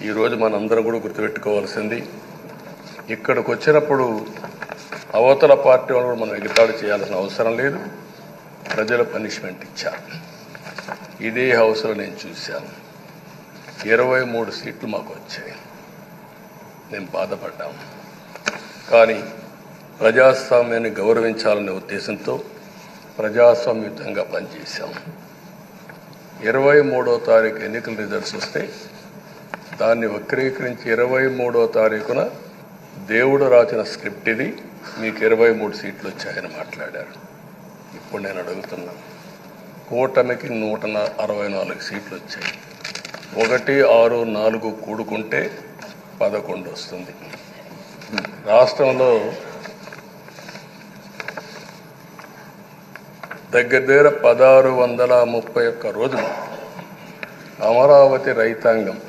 ఈరోజు మనందరం కూడా గుర్తుపెట్టుకోవాల్సింది, ఇక్కడికి వచ్చినప్పుడు అవతల పార్టీ వాళ్ళు మనం ఎగతాళి చేయాల్సిన అవసరం లేదు. ప్రజలు పనిష్మెంట్ ఇచ్చారు. ఇదే హౌస్లో నేను చూశాను. 23 సీట్లు మాకు వచ్చాయి. నేను బాధపడ్డాము. కానీ ప్రజాస్వామ్యాన్ని గౌరవించాలనే ఉద్దేశంతో ప్రజాస్వామ్యుతంగా పనిచేశాం. 23వ తారీఖు ఎన్నికల రిజల్ట్స్ వస్తే దాన్ని వక్రీకరించి 23వ తారీఖున దేవుడు రాసిన స్క్రిప్ట్ ఇది, మీకు 23 సీట్లు వచ్చాయని మాట్లాడారు. ఇప్పుడు నేను అడుగుతున్నాను, కూటమికి 164 సీట్లు వచ్చాయి. 1, 6, 4 కూడుకుంటే 11 వస్తుంది. రాష్ట్రంలో దగ్గర 1631 రోజులు అమరావతి రైతాంగం